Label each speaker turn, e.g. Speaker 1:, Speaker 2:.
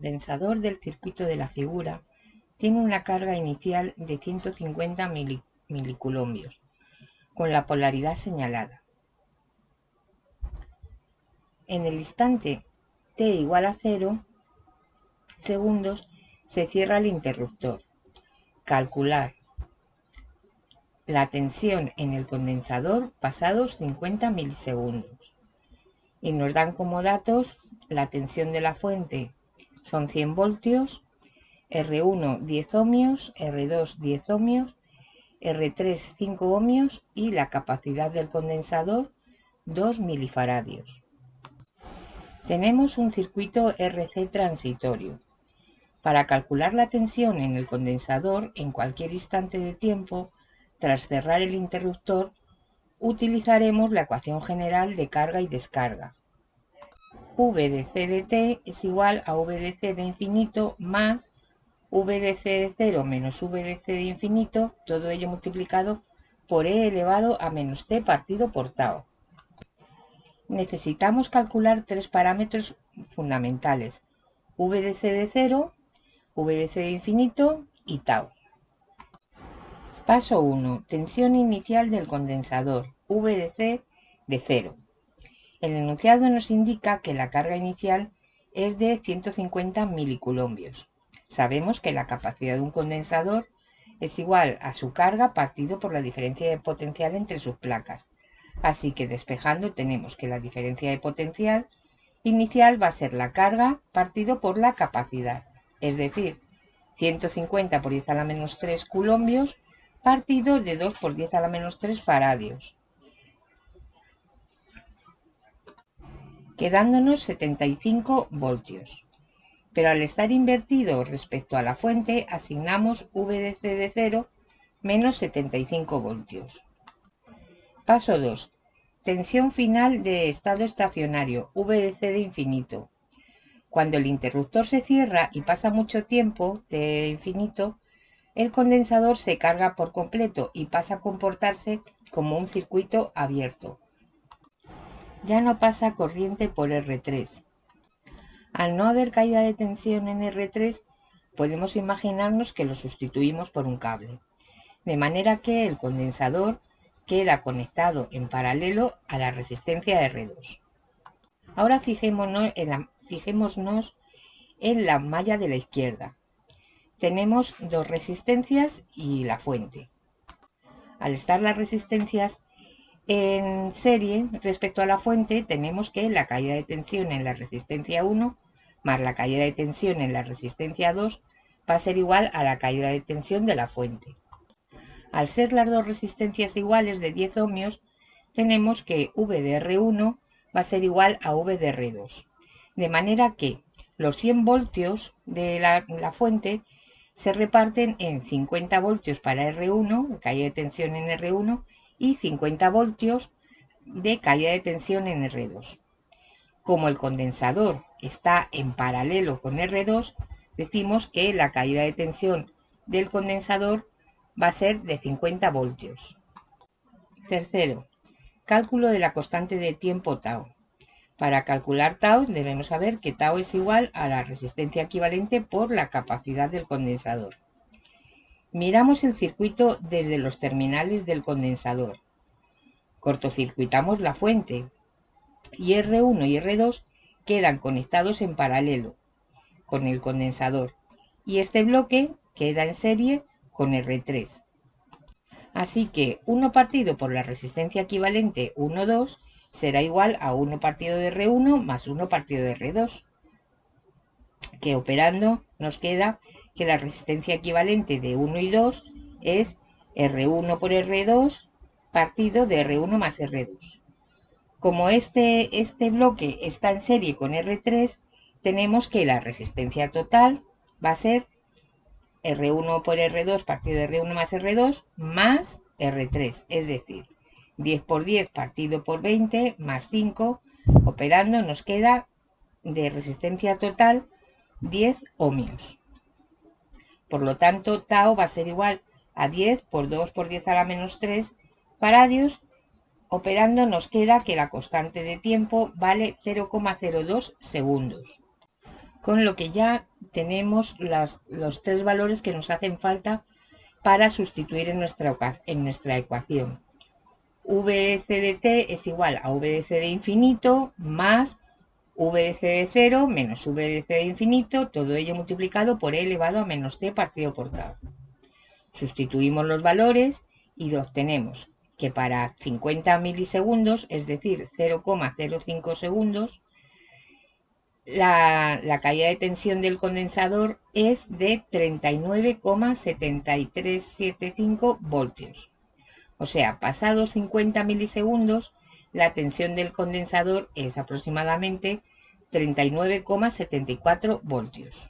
Speaker 1: condensador del circuito de la figura tiene una carga inicial de 150 milicoulombios, con la polaridad señalada. En el instante t igual a 0 segundos se cierra el interruptor. Calcular la tensión en el condensador pasados 50 milisegundos. Y nos dan como datos la tensión de la fuente son 100 voltios, R1 10 ohmios, R2 10 ohmios, R3 5 ohmios y la capacidad del condensador 2 milifaradios. Tenemos un circuito RC transitorio. Para calcular la tensión en el condensador en cualquier instante de tiempo, tras cerrar el interruptor, utilizaremos la ecuación general de carga y descarga. V de C de t es igual a V de C de infinito más V de C de 0 menos V de C de infinito, todo ello multiplicado por E elevado a menos t partido por tau. Necesitamos calcular tres parámetros fundamentales: V de C de 0, V de C de infinito y tau. Paso 1. Tensión inicial del condensador, V de C de 0. El enunciado nos indica que la carga inicial es de 150 milicoulombios. Sabemos que la capacidad de un condensador es igual a su carga partido por la diferencia de potencial entre sus placas. Así que despejando tenemos que la diferencia de potencial inicial va a ser la carga partido por la capacidad, es decir, 150 por 10 a la menos 3 coulombios partido de 2 por 10 a la menos 3 faradios, quedándonos 75 voltios. Pero al estar invertido respecto a la fuente, asignamos V de C de 0 menos 75 voltios. Paso 2. Tensión final de estado estacionario, V de C de infinito. Cuando el interruptor se cierra y pasa mucho tiempo, t infinito, el condensador se carga por completo y pasa a comportarse como un circuito abierto. Ya no pasa corriente por R3. Al no haber caída de tensión en R3, podemos imaginarnos que lo sustituimos por un cable, de manera que el condensador queda conectado en paralelo a la resistencia R2. Ahora fijémonos en la malla de la izquierda. Tenemos dos resistencias y la fuente. Al estar las resistencias en serie respecto a la fuente, tenemos que la caída de tensión en la resistencia 1 más la caída de tensión en la resistencia 2 va a ser igual a la caída de tensión de la fuente. Al ser las dos resistencias iguales de 10 ohmios, tenemos que V de R1 va a ser igual a V de R2. De manera que los 100 voltios de la fuente se reparten en 50 voltios para R1, caída de tensión en R1, y 50 voltios de caída de tensión en R2. Como el condensador está en paralelo con R2, decimos que la caída de tensión del condensador va a ser de 50 voltios. Tercero, cálculo de la constante de tiempo tau. Para calcular tau debemos saber que tau es igual a la resistencia equivalente por la capacidad del condensador. Miramos el circuito desde los terminales del condensador. Cortocircuitamos la fuente y R1 y R2 quedan conectados en paralelo con el condensador y este bloque queda en serie con R3. Así que 1 partido por la resistencia equivalente 1, 2 será igual a 1 partido de R1 más 1 partido de R2, que operando nos queda que la resistencia equivalente de 1 y 2 es R1 por R2 partido de R1 más R2. Como este bloque está en serie con R3, tenemos que la resistencia total va a ser R1 por R2 partido de R1 más R2 más R3, es decir, 10 por 10 partido por 20 más 5, operando nos queda de resistencia total 10 ohmios. Por lo tanto, tau va a ser igual a 10 por 2 por 10 a la menos 3 faradios. Operando nos queda que la constante de tiempo vale 0,02 segundos. con lo que ya tenemos los tres valores que nos hacen falta para sustituir en nuestra ecuación. V de c de t es igual a v de c de infinito más v de c de 0 menos v de c de infinito, todo ello multiplicado por e elevado a menos c partido por k. Sustituimos los valores y obtenemos que para 50 milisegundos, es decir, 0,05 segundos, la caída de tensión del condensador es de 39,7375 voltios. O sea, pasados 50 milisegundos, la tensión del condensador es aproximadamente 39,74 voltios.